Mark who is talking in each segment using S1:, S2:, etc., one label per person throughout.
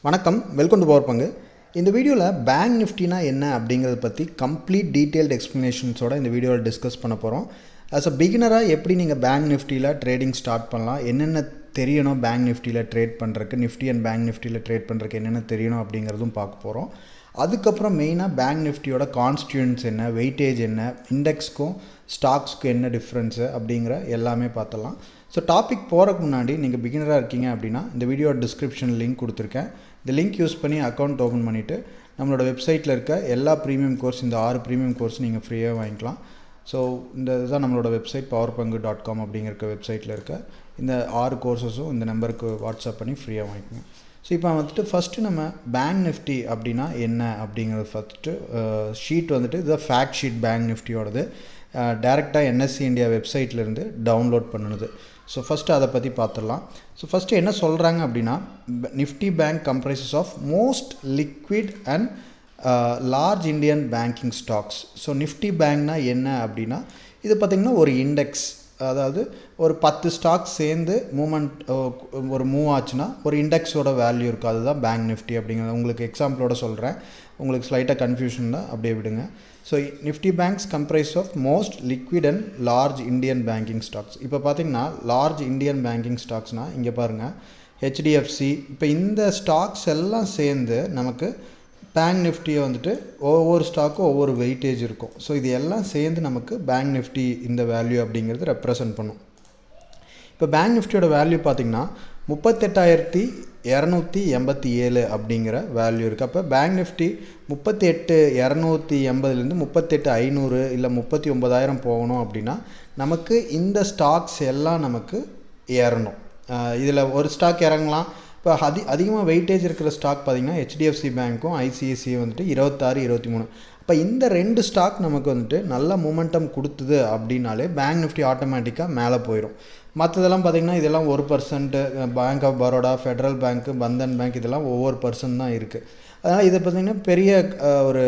S1: வணக்கம், welcome to பவர்பங்கு. இந்த வீடியோவில் பேங்க் நிஃப்டினா என்ன அப்படிங்கிறத பற்றி கம்ப்ளீட் டீட்டெயில்டு எக்ஸ்ப்ளனேஷன்ஸோட இந்த வீடியோவில் டிஸ்கஸ் பண்ண போகிறோம். ஆஸ் அ பிகினராக எப்படி நீங்கள் பேங்க் நிஃப்டியில் ட்ரேடிங் ஸ்டார்ட் பண்ணலாம், என்னென்ன தெரியணும் பேங்க் நிஃப்டியில் ட்ரேட் பண்ணுறதுக்கு, நிஃப்டி அண்ட் பேங்க் நிஃப்டியில் ட்ரேட் பண்ணுறதுக்கு என்னென்ன தெரியணும் அப்படிங்கிறதும் பார்க்க போகிறோம். அதுக்கப்புறம் மெயினாக பேங்க் நிஃப்டியோட கான்ஸ்டியூன்ஸ் என்ன, வெயிட்டேஜ் என்ன, இண்டெக்ஸ்க்கும் ஸ்டாக்ஸ்க்கும் என்ன டிஃப்ரென்ஸு அப்படிங்கிற எல்லாமே பார்த்துடலாம். ஸோ டாபிக் போகிறதுக்கு முன்னாடி நீங்கள் பிகினராக இருக்கீங்க அப்படின்னா இந்த வீடியோ டிஸ்கிரிப்ஷன் லிங்க் கொடுத்துருக்கேன். இந்த லிங்க் யூஸ் பண்ணி அக்கௌண்ட் ஓப்பன் பண்ணிவிட்டு நம்மளோட வெப்சைட்டில் இருக்க எல்லா ப்ரீமியம் கோர்ஸ், இந்த 6 ப்ரீமியம் கோர்ஸ் நீங்கள் ஃப்ரீயாக வாங்கிக்கலாம். ஸோ இந்த இதுதான் நம்மளோட வெப்சைட் powerpangu.com அப்படிங்கிற வெப்சைட்டில் இருக்க இந்த 6 கோர்ஸஸும் இந்த நம்பருக்கு வாட்ஸ்அப் பண்ணி ஃப்ரீயாக வாங்கிக்கோங்க. ஸோ இப்போ வந்துட்டு ஃபஸ்ட்டு நம்ம பேங்க் நிஃப்டி அப்படின்னா என்ன அப்படிங்கிறது ஃபஸ்ட்டு ஷீட் வந்துட்டு இது ஃபேக்ட் ஷீட் பேங்க் நிஃப்டியோடது டேரெக்டாக NSE இந்தியா வெப்சைட்லேருந்து டவுன்லோட் பண்ணுது. ஸோ ஃபஸ்ட்டு அதை பற்றி பார்த்துடலாம். ஸோ ஃபஸ்ட்டு என்ன சொல்கிறாங்க அப்படின்னா, Nifty bank comprises of most liquid and large Indian banking stocks. So Nifty பேங்க்னா என்ன அப்படின்னா, இது பார்த்திங்கன்னா ஒரு இண்டெக்ஸ், அதாவது ஒரு 10 ஸ்டாக் சேர்ந்து ஒரு மூவ் ஆச்சுன்னா ஒரு இண்டெக்ஸோட வேல்யூ இருக்குது, அதுதான் பேங்க் நிஃப்டி அப்படிங்கிறது. உங்களுக்கு எக்ஸாம்பிளோட சொல்கிறேன், உங்களுக்கு ஸ்லைட்டாக கன்ஃபியூஷன் தான், அப்படியே விடுங்க. So Nifty banks comprise of most liquid and large Indian banking stocks. இப்போ பார்த்திங்கன்னா லார்ஜ் இண்டியன் பேங்கிங் ஸ்டாக்ஸ்னால் இங்கே பாருங்கள், HDFC, இப்போ இந்த ஸ்டாக்ஸ் எல்லாம் சேர்ந்து நமக்கு பேங்க் நிஃப்டியை வந்துட்டு ஒவ்வொரு ஸ்டாக்கும் ஒவ்வொரு வெயிட்டேஜ் இருக்கும். ஸோ இது எல்லாம் சேர்ந்து நமக்கு பேங்க் நிஃப்டி இந்த வேல்யூ அப்படிங்கிறது ரெப்ரசன்ட் பண்ணும். இப்போ பேங்க் நிஃப்டியோட வேல்யூ பார்த்திங்கன்னா 38,287 அப்படிங்கிற வேல்யூ இருக்குது. அப்போ பேங்க் நிஃப்டி 38,280லேருந்து 38,500 இல்லை 39,000 போகணும் அப்படின்னா நமக்கு இந்த ஸ்டாக்ஸ் எல்லாம் நமக்கு ஏறணும். இதில் ஒரு ஸ்டாக் இறங்கலாம். இப்போ அதிகமாக வெயிட்டேஜ் இருக்கிற ஸ்டாக் பார்த்திங்கன்னா HDFC பேங்க்கும் ICICI வந்துட்டு 26, 23. இப்போ இந்த 2 ஸ்டாக் நமக்கு வந்துட்டு நல்ல மூமெண்டம் கொடுத்துது அப்படின்னாலே பேங்க் நிஃப்டி ஆட்டோமேட்டிக்காக மேலே போயிடும். மற்றதெல்லாம் பார்த்திங்கன்னா இதெல்லாம் 1%, பேங்க் ஆஃப் பரோடா, ஃபெடரல் பேங்க்கு, பந்தன் பேங்க், இதெல்லாம் ஒவ்வொரு பர்சன்ட் தான் இருக்குது. அதனால் இதை பார்த்திங்கன்னா பெரிய ஒரு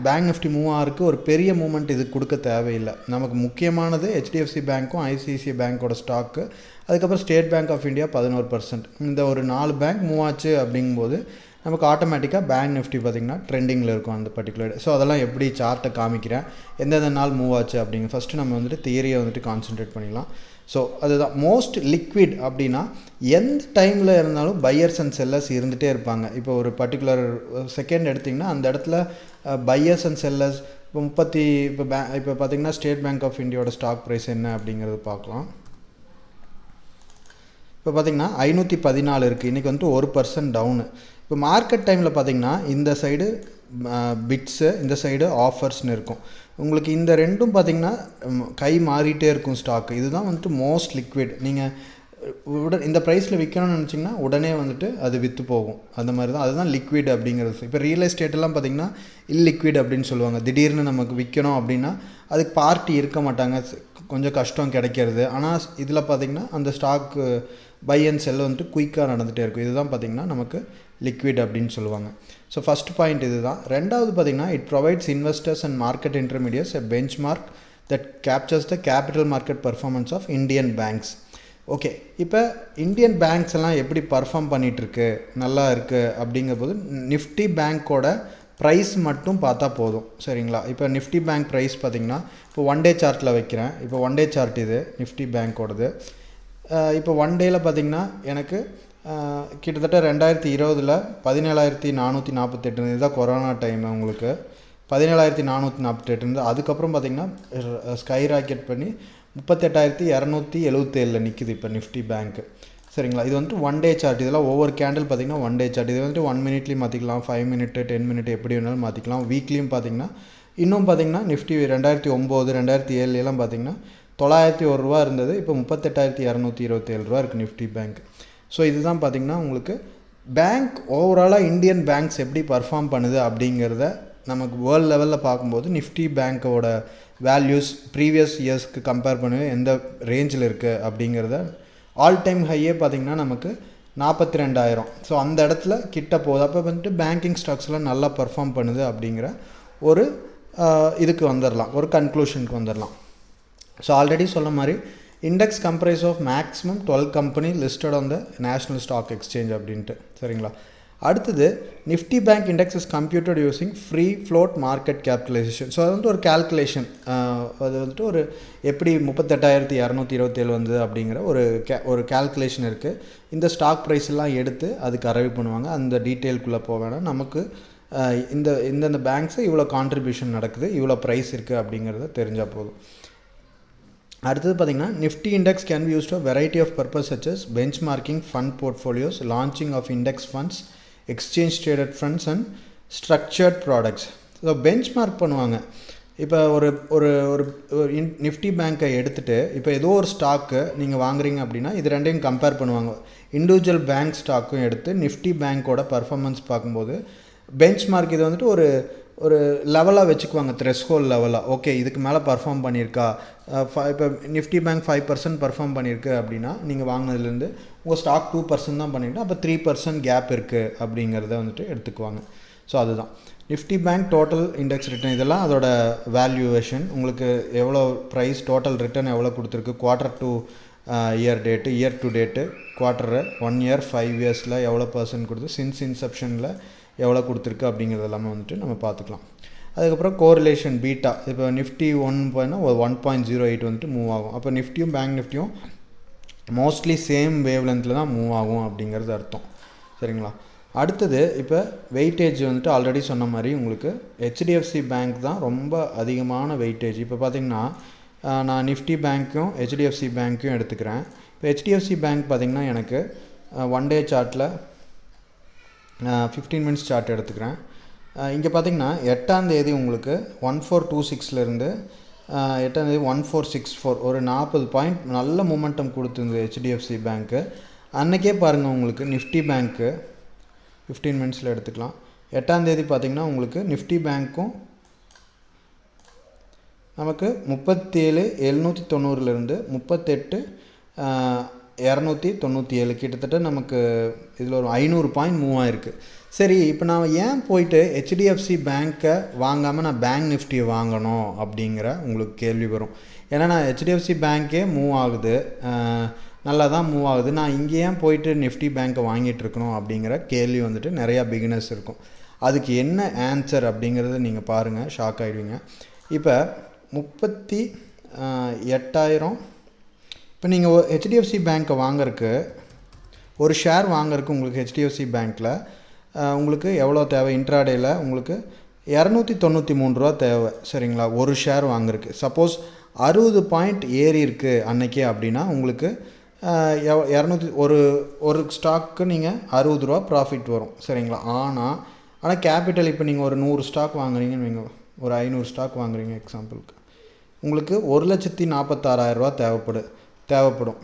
S1: பேங்க் நிஃப்டி மூவ் ஆகிறதுக்கு ஒரு பெரிய மூமெண்ட் இது கொடுக்க தேவையில்லை. நமக்கு முக்கியமானது HDFC பேங்க்கும் ICICI பேங்க்கோட ஸ்டாக்கு, அதுக்கப்புறம் ஸ்டேட் பேங்க் ஆஃப் இந்தியா 11%. இந்த ஒரு 4 பேங்க் மூவ் ஆச்சு அப்படிங்கும்போது நமக்கு ஆட்டோமேட்டிக்காக பேங்க் நிஃப்டி பார்த்திங்கன்னா ட்ரெண்டிங்கில் இருக்கும் அந்த பர்டிகுலர். ஸோ அதெல்லாம் எப்படி சார்ட்டை காமிக்கிறேன், எந்தெந்த நாள் மூவ் ஆச்சு அப்படிங்க. ஃபஸ்ட்டு நம்ம வந்துட்டு தியரியை வந்துட்டு கான்சன்ட்ரேட் பண்ணிடலாம். ஸோ அதுதான் மோஸ்ட் லிக்விட் அப்படின்னா எந்த டைமில் இருந்தாலும் பையர்ஸ் அண்ட் செல்லர்ஸ் இருந்துகிட்டே இருப்பாங்க. இப்போ ஒரு பர்டிகுலர் செகண்ட் எடுத்திங்கன்னா அந்த இடத்துல பையர்ஸ் அண்ட் செல்லர்ஸ் இப்போ பார்த்திங்கன்னா ஸ்டேட் பேங்க் ஆஃப் இந்தியாவோட ஸ்டாக் ப்ரைஸ் என்ன அப்படிங்கிறது பார்க்கலாம். இப்போ பார்த்திங்கன்னா 514 இருக்குது. இன்றைக்கி வந்துட்டு 1% டவுனு. இப்போ மார்க்கெட் டைமில் பார்த்திங்கன்னா இந்த சைடு பிட்ஸு, இந்த சைடு ஆஃபர்ஸ்னு இருக்கும். உங்களுக்கு இந்த ரெண்டும் பார்த்திங்கன்னா கை மாறிட்டே இருக்கும் ஸ்டாக்கு. இதுதான் வந்துட்டு மோஸ்ட் லிக்விட். நீங்கள் இந்த ப்ரைஸில் விற்கணும்னு நினச்சிங்கன்னா உடனே வந்துட்டு அது விற்று போகும். அந்த மாதிரி தான், அதுதான் லிக்விட் அப்படிங்கிறது. இப்போ ரியல் எஸ்டேட்டெல்லாம் பார்த்திங்கன்னா இல்லிக்விட் அப்படின்னு சொல்லுவாங்க. திடீர்னு நமக்கு விற்கணும் அப்படின்னா அதுக்கு பார்ட்டி இருக்க மாட்டாங்க, கொஞ்சம் கஷ்டம் கிடைக்கிறது. ஆனால் இதில் பார்த்திங்கன்னா அந்த ஸ்டாக்கு பை அண்ட் செல் வந்துட்டு குயிக்காக நடந்துகிட்டே இருக்கும். இதுதான் பார்த்திங்கன்னா நமக்கு லிக்விட் அப்படின்னு சொல்லுவாங்க. ஸோ ஃபஸ்ட் பாயிண்ட் இது தான். ரெண்டாவது பார்த்திங்கன்னா it provides investors and market intermediates a benchmark that captures the capital market performance of Indian banks. Okay, இப்போ இந்தியன் பேங்க்ஸ் எல்லாம் எப்படி பர்ஃபார்ம் பண்ணிகிட்ருக்கு, நல்லா இருக்குது அப்படிங்கும்போது நிஃப்டி பேங்க்கோட ப்ரைஸ் மட்டும் பார்த்தா போதும், சரிங்களா? இப்போ நிஃப்டி பேங்க் ப்ரைஸ் பார்த்திங்கன்னா இப்போ 1 டே சார்ட்டில் வைக்கிறேன். இப்போ 1 டே சார்ட் இது நிஃப்டி பேங்க்கோடது. இப்போ 1 டேயில் பார்த்திங்கன்னா எனக்கு கிட்டத்தட்ட 2020 17,448 இதுதான் கொரோனா டைம். உங்களுக்கு 17,448 இருந்து அதுக்கப்புறம் பார்த்திங்கன்னா ஸ்கை ராக்கெட் பண்ணி 38,277 நிற்கிது இப்போ நிஃப்டி பேங்க்கு, சரிங்களா? இது வந்துட்டு 1 டே சார்ட். இதெல்லாம் ஒவ்வொரு கேண்டில் பார்த்திங்கன்னா 1 டே சார்ட். இது வந்துட்டு 1 மினிட்லேயும் மாற்றிக்கலாம், 5 மினிட்டு, 10 மினிட் எப்படி வேணாலும் மாற்றிக்கலாம். வீக்லியும் பார்த்திங்கன்னா இன்னும் பார்த்திங்கன்னா நிஃப்டி 2009, 2007 எல்லாம் பார்த்திங்கன்னா 901 ரூபா இருந்தது. இப்போ 38,227 ரூபா இருக்குது நிஃப்டி பேங்க். ஸோ இதுதான் பார்த்திங்கன்னா உங்களுக்கு பேங்க் ஓவராலாக இந்தியன் பேங்க்ஸ் எப்படி பர்ஃபார்ம் பண்ணுது அப்படிங்கிறத நமக்கு வேர்ல்டு லெவலில் பார்க்கும்போது நிஃப்டி பேங்க்கோட வேல்யூஸ் ப்ரீவியஸ் இயர்ஸ்க்கு கம்பேர் பண்ணி எந்த ரேஞ்சில் இருக்குது அப்படிங்கிறத ஆல் டைம் ஹையே பார்த்திங்கன்னா நமக்கு 42,000. ஸோ அந்த இடத்துல கிட்ட போகுது. அப்போ வந்துட்டு பேங்கிங் ஸ்டாக்ஸ்லாம் நல்லா பர்ஃபார்ம் பண்ணுது அப்படிங்கிற ஒரு இதுக்கு வந்துடலாம், ஒரு கன்க்ளூஷனுக்கு வந்துடலாம். ஸோ ஆல்ரெடி சொன்ன மாதிரி index comprise of maximum 12 company listed on the National Stock Exchange அப்படின்ட்டு, சரிங்களா? அடுத்தது Nifty bank index is computed using free float market capitalisation. So அது ஒரு கேல்குலேஷன், அது ஒரு எப்படி 38,227 வந்தது அப்படிங்கிற ஒரு கேல்குலேஷன் இருக்குது. இந்த ஸ்டாக் ப்ரைஸ்லாம் எடுத்து அதுக்கு அரைவ் பண்ணுவாங்க. அந்த டீட்டெயிலுக்குள்ளே போக வேணாம். நமக்கு இந்த பேங்க்ஸை இவ்வளோ கான்ட்ரிபியூஷன் நடக்குது, இவ்வளோ ப்ரைஸ் இருக்குது அப்படிங்கிறத தெரிஞ்சால் போதும். அடுத்தது பார்த்திங்கன்னா Nifty index can be used for variety of purpose such as benchmarking, fund portfolios, launching of index funds, exchange traded funds and structured products. So benchmark பண்ணுவாங்க. இப்போ ஒரு நிஃப்டி பேங்க்கை எடுத்துகிட்டு இப்போ ஏதோ ஒரு ஸ்டாக்கு நீங்கள் வாங்குறீங்க அப்படின்னா இது ரெண்டையும் கம்பேர் பண்ணுவாங்க. இண்டிவிஜுவல் பேங்க் ஸ்டாக்கும் எடுத்து நிஃப்டி பேங்க்கோட பர்ஃபார்மன்ஸ் பார்க்கும்போது பெஞ்ச் மார்க் இது ஒரு லெவலாக வச்சுக்குவாங்க, த்ரெஷ்ஹோல்ட் லெவலாக. ஓகே, இதுக்கு மேலே பர்ஃபார்ம் பண்ணியிருக்கா, இப்போ நிஃப்டி பேங்க் 5% பர்ஃபார்ம் பண்ணியிருக்கு அப்படின்னா நீங்கள் வாங்கினதுலேருந்து உங்கள் ஸ்டாக் 2% தான் பண்ணிவிட்டு அப்போ 3% கேப் இருக்குது அப்படிங்கிறத எடுத்துக்குவாங்க. ஸோ அதுதான் Nifty bank total index return. இதெல்லாம் அதோட வேல்யூவேஷன், உங்களுக்கு எவ்வளோ ப்ரைஸ் டோட்டல் ரிட்டர்ன் எவ்வளோ கொடுத்துருக்கு, quarter to year date, year to date, quarter, 1 year 5 இயர்ஸில் எவ்வளோ % கொடுத்து, சின்ஸ் இன்செப்ஷனில் எவ்வளோ கொடுத்துருக்கு அப்படிங்கிறது எல்லாமே நம்ம பார்த்துக்கலாம். அதுக்கப்புறம் கோரிலேஷன் பீட்டா. இப்போ நிஃப்டி 1.08 மூவ் ஆகும். அப்போ நிஃப்டியும் பேங்க் நிஃப்டியும் மோஸ்ட்லி சேம் வேவ் லென்த்தில் தான் மூவ் ஆகும் அப்படிங்கிறது அர்த்தம். சரிங்களா? அடுத்தது இப்போ வெயிட்டேஜ் ஆல்ரெடி சொன்ன மாதிரி உங்களுக்கு ஹெச்டிஎஃப்சி பேங்க் தான் ரொம்ப அதிகமான வெயிட்டேஜ். இப்போ பார்த்திங்கன்னா நான் நிஃப்டி பேங்க்கும் ஹெச்டிஎஃப்சி பேங்க்கும் எடுத்துக்கிறேன். இப்போ ஹெச்டிஎஃப்சி பேங்க் பார்த்திங்கன்னா எனக்கு 1 டே சார்ட்டில் 15 மினிட்ஸ் சார்ட் எடுத்துக்கிறேன். இங்கே பார்த்திங்கன்னா 8ஆம் தேதி உங்களுக்கு 1426லேருந்து 8ஆம் தேதி 1464 ஒரு 40 பாயிண்ட் நல்ல மூமெண்டம் கொடுத்துருந்தது ஹெச்டிஎஃப்சி பேங்க்கு. அன்றைக்கே பாருங்கள் உங்களுக்கு நிஃப்டி பேங்க்கு 15 மினிட்ஸில் எடுத்துக்கலாம். 8ஆம் தேதி பார்த்திங்கன்னா உங்களுக்கு நிஃப்டி பேங்க்கும் நமக்கு 37,790லேருந்து 38,297 கிட்டத்தட்ட நமக்கு இதில் ஒரு 500 பாயிண்ட் மூவ் ஆகிருக்கு. சரி, இப்போ நான் ஏன் போயிட்டு ஹெச்டிஎஃப்சி பேங்க்கை வாங்காமல் நான் பேங்க் நிஃப்டியை வாங்கணும் அப்படிங்கிற உங்களுக்கு கேள்வி வரும். ஏன்னா நான் ஹெச்டிஎஃப்சி பேங்க்கே மூவ் ஆகுது, நல்லா தான் மூவ் ஆகுது, நான் இங்கே ஏன் போயிட்டு நிஃப்டி பேங்க்கை வாங்கிட்டு இருக்கணும் அப்படிங்கிற கேள்வி நிறையா பிகினர்ஸ் இருக்கும். அதுக்கு என்ன ஆன்சர் அப்படிங்கிறத நீங்கள் பாருங்கள், ஷாக் ஆகிடுவீங்க. இப்போ 38,000 இப்போ நீங்கள் ஹெச்டிஎஃப்சி பேங்க்கை வாங்கறதுக்கு ஒரு ஷேர் வாங்கறதுக்கு உங்களுக்கு ஹெச்டிஎஃப்சி பேங்க்கில் உங்களுக்கு எவ்வளோ தேவை? இன்ட்ராடேயில் உங்களுக்கு 293 ரூபா தேவை. சரிங்களா? ஒரு ஷேர் வாங்குறதுக்கு சப்போஸ் 60 பாயிண்ட் ஏறி இருக்குது அன்னைக்கே அப்படின்னா உங்களுக்கு 200 ஒரு ஸ்டாக்கு நீங்கள் 60 ரூபா ப்ராஃபிட் வரும். சரிங்களா? ஆனால் கேபிட்டல் இப்போ நீங்கள் ஒரு 100 ஸ்டாக் வாங்குறீங்கன்னு வைங்க, ஒரு 500 ஸ்டாக் வாங்குறீங்க எக்ஸாம்பிளுக்கு, உங்களுக்கு 1,46,000 ரூபா தேவைப்படும்.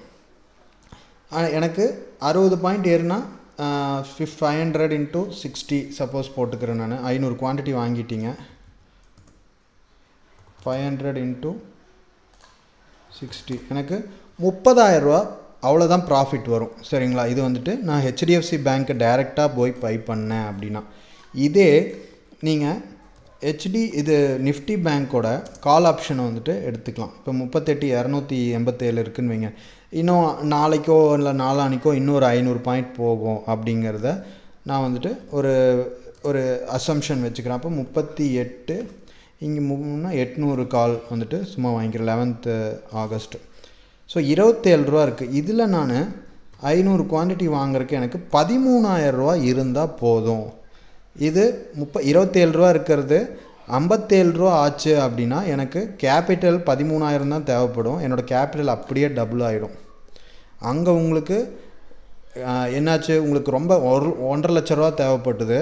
S1: எனக்கு 60 பாயிண்ட் ஏறுனா 500 into 60 சப்போஸ் போட்டுக்கிறேன். நான் 500 குவான்டிட்டி வாங்கிட்டீங்க, 500 into 60 எனக்கு 30,000 ரூபா அவ்வளோதான் ப்ராஃபிட் வரும். சரிங்களா? இது நான் ஹெச்டிஎஃப்சி பேங்க்கை டைரெக்டாக போய் பை பண்ணேன் அப்படின்னா. இதே நீங்கள் இது நிஃப்டி பேங்க்கோட கால் ஆப்ஷனை எடுத்துக்கலாம். இப்போ 38,287 இருக்குன்னு வைங்க, இன்னும் நாளைக்கோ இல்லை நாளானிக்கோ இன்னொரு 500 பாயிண்ட் போகும் அப்படிங்கிறத நான் ஒரு அசம்ஷன் வச்சுக்கிறேன். அப்போ 38 இங்கே 800 கால் சும்மா வாங்கிக்கிறேன் 11th ஆகஸ்ட். ஸோ 27 ரூபா இருக்குது. இதில் நான் 500 குவான்டிட்டி வாங்குறதுக்கு எனக்கு 13,000 ரூபா இருந்தால் போதும். இது 27 ரூபா இருக்கிறது 57 ரூபா ஆச்சு அப்படின்னா எனக்கு கேபிட்டல் 13,000 தான் தேவைப்படும். என்னோடய கேபிட்டல் அப்படியே டபுள் ஆகிடும். அங்கே உங்களுக்கு என்னாச்சு, உங்களுக்கு ரொம்ப 1.5 லட்ச ரூபா தேவைப்பட்டுது.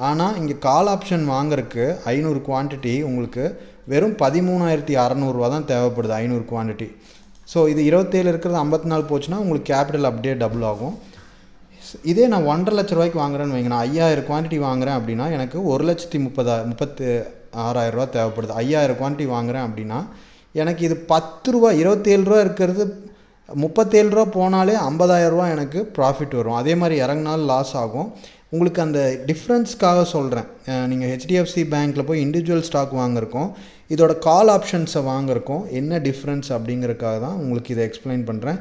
S1: ஆனால் இங்கே கால் ஆப்ஷன் வாங்குறதுக்கு 500 குவான்டிட்டி உங்களுக்கு வெறும் 13,600 ரூபா தான் தேவைப்படுது 500 குவான்டிட்டி. ஸோ இது 27 இருக்கிறது 54 போச்சுன்னா உங்களுக்கு கேபிட்டல் அப்படியே டபுள் ஆகும். இதே நான் 1.5 லட்ச ரூபாய்க்கு வாங்குறேன்னு வைங்க, நான் 5,000 குவான்டிட்டி வாங்குகிறேன் அப்படின்னா எனக்கு 1,36,000 ரூபா தேவைப்படுது. 5,000 குவான்டிட்டி வாங்குகிறேன் அப்படின்னா எனக்கு இது 10 ரூபா 27 ரூபா இருக்கிறது 37 ரூபா போனாலே 50,000 ரூபா எனக்கு ப்ராஃபிட் வரும். அதே மாதிரி இறங்கினாலும் லாஸ் ஆகும். உங்களுக்கு அந்த டிஃப்ரென்ஸ்க்காக சொல்கிறேன். நீங்கள் ஹெச்டிஎஃப்சி பேங்க்கில் போய் இண்டிவிஜுவல் ஸ்டாக் வாங்குறக்கும் இதோட கால் ஆப்ஷன்ஸை வாங்குறக்கும் என்ன டிஃப்ரென்ஸ் அப்படிங்கிறதுக்காக தான் உங்களுக்கு இதை எக்ஸ்பிளைன் பண்ணுறேன்.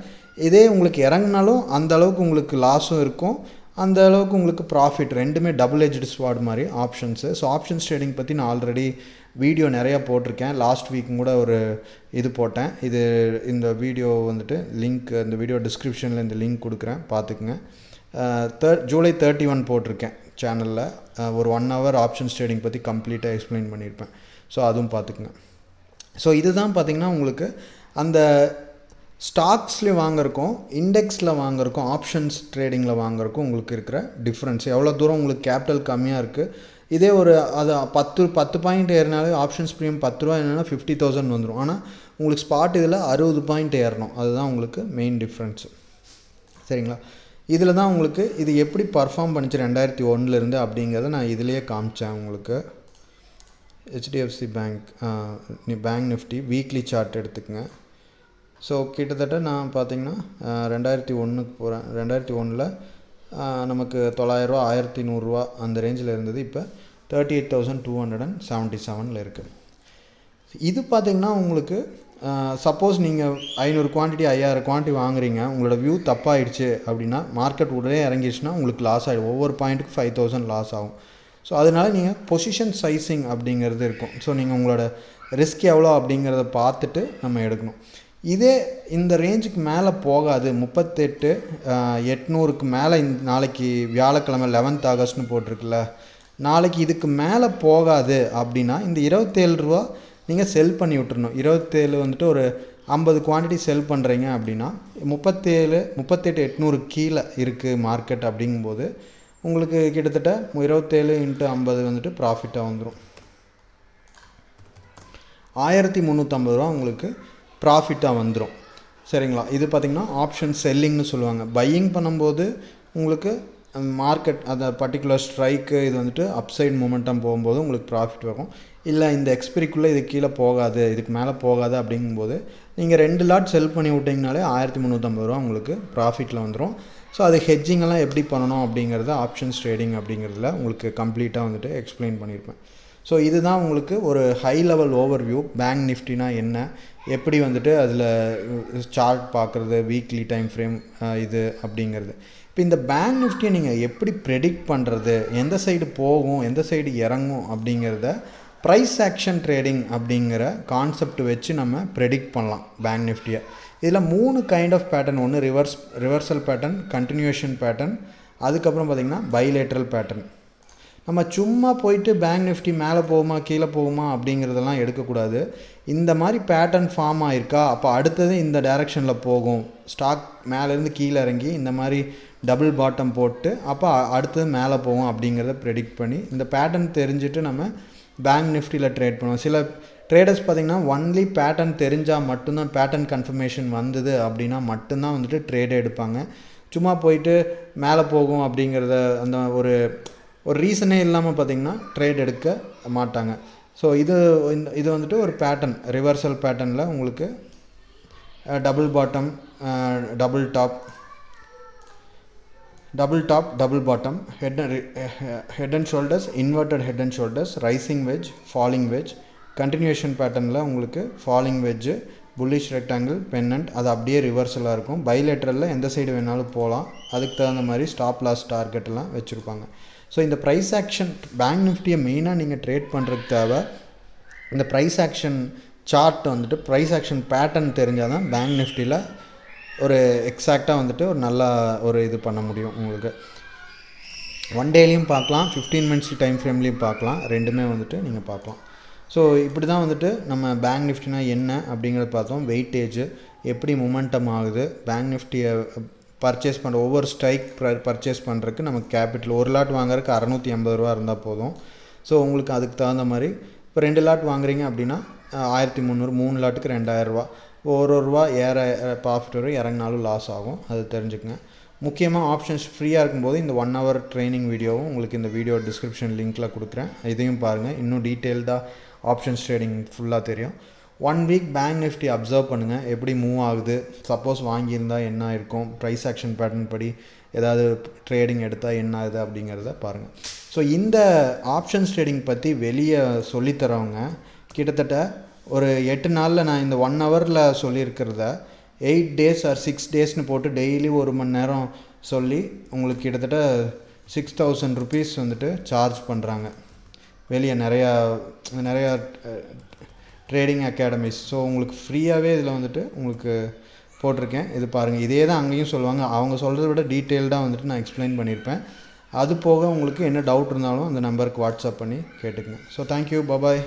S1: இதே உங்களுக்கு இறங்கினாலும் அந்த அளவுக்கு உங்களுக்கு லாஸும் இருக்கும், அந்த அளவுக்கு உங்களுக்கு ப்ராஃபிட். ரெண்டுமே டபுள் எட்ஜ்டு ஸ்வார்ட் மாதிரி ஆப்ஷன்ஸு. ஸோ ஆப்ஷன்ஸ் ட்ரேடிங் பற்றி நான் ஆல்ரெடி வீடியோ நிறையா போட்டிருக்கேன். லாஸ்ட் வீக் கூட ஒரு இது போட்டேன். இந்த வீடியோ வந்துட்டு லிங்க் இந்த வீடியோ டிஸ்கிரிப்ஷனில் இந்த லிங்க் கொடுக்குறேன், பார்த்துக்குங்க. ஜூலை 31 போட்டிருக்கேன் சேனலில். ஒரு 1 hour ஆப்ஷன்ஸ் ட்ரேடிங் பற்றி கம்ப்ளீட்டாக எக்ஸ்பிளைன் பண்ணியிருப்பேன். ஸோ அதுவும் பார்த்துக்குங்க. ஸோ இதுதான் பார்த்திங்கன்னா உங்களுக்கு அந்த ஸ்டாக்ஸ்லேயும் வாங்குறக்கும் இண்டெக்ஸில் வாங்குறக்கும் ஆப்ஷன்ஸ் ட்ரேடிங்கில் வாங்குறக்கும் உங்களுக்கு இருக்கிற டிஃப்ரென்ஸ். எவ்வளோ தூரம் உங்களுக்கு கேபிட்டல் கம்மியாக இருக்குது. இதே ஒரு அது 10 பாயிண்ட் ஏறினாலே ஆப்ஷன்ஸ் ப்ரீமியம் 10 ரூபா என்னென்னா 50,000 வந்துடும். ஆனால் உங்களுக்கு ஸ்பாட் இதில் 60 பாயிண்ட் ஏறணும். அதுதான் உங்களுக்கு மெயின் டிஃப்ரென்ஸு. சரிங்களா? இதில் தான் உங்களுக்கு இது எப்படி பர்ஃபார்ம் பண்ணிச்சு 2001 அப்படிங்கிறத நான் இதிலேயே காமிச்சேன் உங்களுக்கு. HDFC bank Nifty weekly chart எடுத்துக்கங்க. ஸோ கிட்டத்தட்ட நான் பார்த்திங்கன்னா 2001க்கு போகிறேன். 2001 நமக்கு 900 1100 அந்த ரேஞ்சில் இருந்தது. இப்போ 38,277 இருக்குது. இது பார்த்திங்கன்னா உங்களுக்கு சப்போஸ் நீங்கள் 500 குவான்டிட்டி 5000 குவான்டிட்டி வாங்குறீங்க, உங்களோட வியூ தப்பாகிடுச்சு அப்படின்னா மார்க்கெட் உடனே இறங்கிடுச்சுன்னா உங்களுக்கு லாஸ் ஆகிடும். ஒவ்வொரு பாயிண்ட்டுக்கு 5,000 லாஸ் ஆகும். ஸோ அதனால் நீங்கள் பொசிஷன் சைஸிங் அப்படிங்கிறது இருக்கும். ஸோ நீங்கள் உங்களோட ரிஸ்க் எவ்வளோ அப்படிங்கிறத பார்த்துட்டு நம்ம எடுக்கணும். இதே இந்த ரேஞ்சுக்கு மேலே போகாது, 38,800க்கு மேலே நாளைக்கு வியாழக்கிழமை 11th ஆகஸ்ட்னு போட்டிருக்குல்ல, நாளைக்கு இதுக்கு மேலே போகாது அப்படின்னா இந்த 27 ரூபா நீங்கள் செல் பண்ணி விட்டுறணும். 27 வந்துட்டு ஒரு 50 குவான்டிட்டி செல் பண்ணுறீங்க அப்படின்னா 38,800 கீழே இருக்குது மார்க்கெட் அப்படிங்கும்போது உங்களுக்கு கிட்டத்தட்ட 27 × 50 வந்துட்டு ப்ராஃபிட்டாக வந்துடும். 1,350 ரூபா உங்களுக்கு ப்ராஃபிட்டாக வந்துடும். சரிங்களா? இது பார்த்திங்கன்னா ஆப்ஷன் செல்லிங்னு சொல்லுவாங்க. பையிங் பண்ணும்போது உங்களுக்கு மார்க்கெட் அந்த பர்டிகுலர் ஸ்ட்ரைக்கு இது வந்துட்டு அப்சைட் மூமெண்டம் போகும்போது உங்களுக்கு ப்ராஃபிட் வரும். இல்லை இந்த எக்ஸ்பிரிக்குள்ளே இது கீழே போகாது, இதுக்கு மேலே போகாது அப்படிங்கும்போது நீங்கள் 2 லாட் செல் பண்ணி விட்டிங்கனாலே 1,350 ரூபா உங்களுக்கு ப்ராஃபிட்டில் வந்துடும். ஸோ அது ஹெட்ஜிங்கெல்லாம் எப்படி பண்ணணும் அப்படிங்கிறத ஆப்ஷன்ஸ் ட்ரேடிங் அப்படிங்கிறதுல உங்களுக்கு கம்ப்ளீட்டாக வந்துட்டு எக்ஸ்பிளைன் பண்ணியிருப்பேன். ஸோ இதுதான் உங்களுக்கு ஒரு ஹை லெவல் ஓவர்வியூ. பேங்க் நிஃப்டினா என்ன, எப்படி வந்துட்டு அதில் சார்ட் பார்க்குறது, வீக்லி டைம் ஃப்ரேம் இது அப்படிங்கிறது. இப்போ இந்த பேங்க் நிஃப்டியை நீங்கள் எப்படி ப்ரெடிக்ட் பண்ணுறது, எந்த சைடு போகும் எந்த சைடு இறங்கும் அப்படிங்கிறத ப்ரைஸ் ஆக்ஷன் ட்ரேடிங் அப்படிங்கிற கான்செப்ட் வச்சு நம்ம ப்ரெடிக்ட் பண்ணலாம் பேங்க் நிஃப்டியை. இதில் 3 கைண்ட் ஆஃப் பேட்டர்ன். ஒன்று ரிவர்சல் பேட்டர்ன், கண்டினியூஷன் பேட்டர்ன், அதுக்கப்புறம் பார்த்திங்கன்னா பைலேட்ரல் பேட்டர்ன். நம்ம சும்மா போயிட்டு பேங்க் நிஃப்டி மேலே போகுமா கீழே போகுமா அப்படிங்கிறதெல்லாம் எடுக்கக்கூடாது. இந்த மாதிரி பேட்டர்ன் ஃபார்ம் ஆகிருக்கா, அப்போ அடுத்தது இந்த டைரெக்ஷனில் போகும், ஸ்டாக் மேலேருந்து கீழே இறங்கி இந்த மாதிரி டபுள் பாட்டம் போட்டு அப்போ அடுத்தது மேலே போகும் அப்படிங்கிறத ப்ரெடிக்ட் பண்ணி இந்த பேட்டர்ன் தெரிஞ்சுட்டு நம்ம பேங்க் நிஃப்டியில் ட்ரேட் பண்ணுவோம். சில ட்ரேடர்ஸ் பார்த்திங்கன்னா ஒன்லி பேட்டர்ன் தெரிஞ்சால் மட்டும்தான், பேட்டர்ன் கன்ஃபர்மேஷன் வந்தது அப்படின்னா மட்டும்தான் வந்துட்டு ட்ரேடே எடுப்பாங்க. சும்மா போயிட்டு மேலே போகும் அப்படிங்கிறத அந்த ஒரு ரீசனே இல்லாமல் பார்த்திங்கன்னா ட்ரேட் எடுக்க மாட்டாங்க. ஸோ இது வந்துட்டு ஒரு பேட்டர்ன், ரிவர்சல் பேட்டர்னில் உங்களுக்கு double bottom, double top, double bottom, head and shoulders, inverted head and shoulders, rising wedge, falling wedge. Continuation பேட்டர்னில் உங்களுக்கு falling wedge, bullish rectangle, pennant, அது அப்படியே ரிவர்சலாக இருக்கும். பைலேட்ரலில் எந்த சைடு வேணாலும் போகலாம், அதுக்கு தகுந்த மாதிரி ஸ்டாப் லாஸ் டார்கெட்டெல்லாம் வச்சுருப்பாங்க. ஸோ இந்த ப்ரைஸ் ஆக்ஷன் பேங்க் நிஃப்டியை மெயினாக நீங்கள் ட்ரேட் பண்ணுறதுக்கு தேவை இந்த ப்ரைஸ் ஆக்ஷன் சார்ட் வந்துட்டு ப்ரைஸ் ஆக்ஷன் பேட்டர்ன் தெரிஞ்சால் தான் பேங்க் நிஃப்டியில் ஒரு எக்ஸாக்டாக வந்துட்டு ஒரு நல்லா ஒரு இது பண்ண முடியும். உங்களுக்கு 1 டேலையும் பார்க்கலாம், 15 மினிட்ஸ் டைம் ஃப்ரேம்லேயும் பார்க்கலாம், ரெண்டுமே வந்துட்டு நீங்கள் பார்க்கலாம். ஸோ இப்படி தான் வந்துட்டு நம்ம பேங்க் நிஃப்டினா என்ன அப்படிங்கிறத பார்த்தோம். வெயிட்டேஜ் எப்படி மொமெண்டம் ஆகுது, பேங்க் நிஃப்டியை பர்ச்சேஸ் பண்ணுற ஒவ்வொரு ஸ்ட்ரைக் பர்ச்சேஸ் பண்ணுறதுக்கு நமக்கு கேபிட்டல் 1 லாட் வாங்குறதுக்கு 680 ரூபா இருந்தால் போதும். ஸோ உங்களுக்கு அதுக்கு தகுந்த மாதிரி இப்போ 2 லாட் வாங்குறீங்க அப்படின்னா 1300, 3 லாட்டுக்கு 2000 ரூபா, ஒரு ரூபா ஏற ப்ராஃபிட் வரும், இறங்கினாலும் லாஸ் ஆகும், அது தெரிஞ்சுக்கங்க. முக்கியமாக ஆப்ஷன்ஸ் ஃப்ரீயாக இருக்கும்போது இந்த 1 hour ட்ரைனிங் வீடியோவும் உங்களுக்கு இந்த வீடியோ டிஸ்கிரிப்ஷன் லிங்க்கில் கொடுக்குறேன், இதையும் பாருங்கள். இன்னும் டீட்டெயில்டாக ஆப்ஷன்ஸ் ட்ரேடிங் ஃபுல்லாக தெரியும். 1 வீக் பேங்க் நிஃப்டி அப்சர்வ் பண்ணுங்கள், எப்படி மூவ் ஆகுது, சப்போஸ் வாங்கியிருந்தால் என்ன இருக்கும், ப்ரைஸ் ஆக்ஷன் பேட்டர்ன் படி ஏதாவது ட்ரேடிங் எடுத்தால் என்ன ஆகுது அப்படிங்கிறத பாருங்கள். ஸோ இந்த ஆப்ஷன்ஸ் ட்ரேடிங் பற்றி வெளியே சொல்லித்தரவங்க கிட்டத்தட்ட ஒரு 8 நாளில் நான் இந்த 1 hour சொல்லியிருக்கிறத 8 days ஆர் 6 daysனு போட்டு டெய்லி 1 மணி நேரம் சொல்லி உங்களுக்கு கிட்டத்தட்ட 6000 rupees வந்துட்டு சார்ஜ் பண்ணுறாங்க வெளியே நிறையா ட்ரேடிங் அகாடமிஸ். ஸோ உங்களுக்கு ஃப்ரீயாகவே இதில் வந்துட்டு உங்களுக்கு போட்டிருக்கேன். இது பாருங்கள், இதே தான் அங்கேயும் சொல்லுவாங்க. அவங்க சொல்கிறத விட டீட்டெயில்டாக வந்துட்டு நான் எக்ஸ்பிளைன் பண்ணியிருப்பேன். அது போக உங்களுக்கு என்ன டவுட் இருந்தாலும் அந்த நம்பருக்கு வாட்ஸ்அப் பண்ணி கேட்டுக்குங்க. ஸோ தேங்க்யூ, பாய்.